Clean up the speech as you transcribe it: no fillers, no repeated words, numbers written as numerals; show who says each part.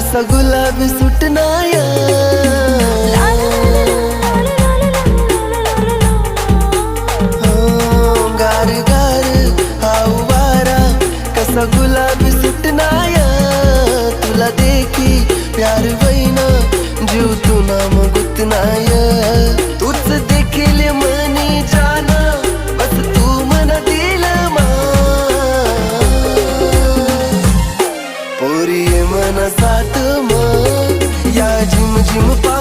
Speaker 1: कसा गुलाबी सुटनाया गार गार हाऊ वारा कसा गुलाबी सुटनाया तुला देखी प्यार वैना जीव तू नाम गुतनाया तूच देखील मनी जाना बस तू मन दिल मा पोरी मन साथ मा या झिम झिम पा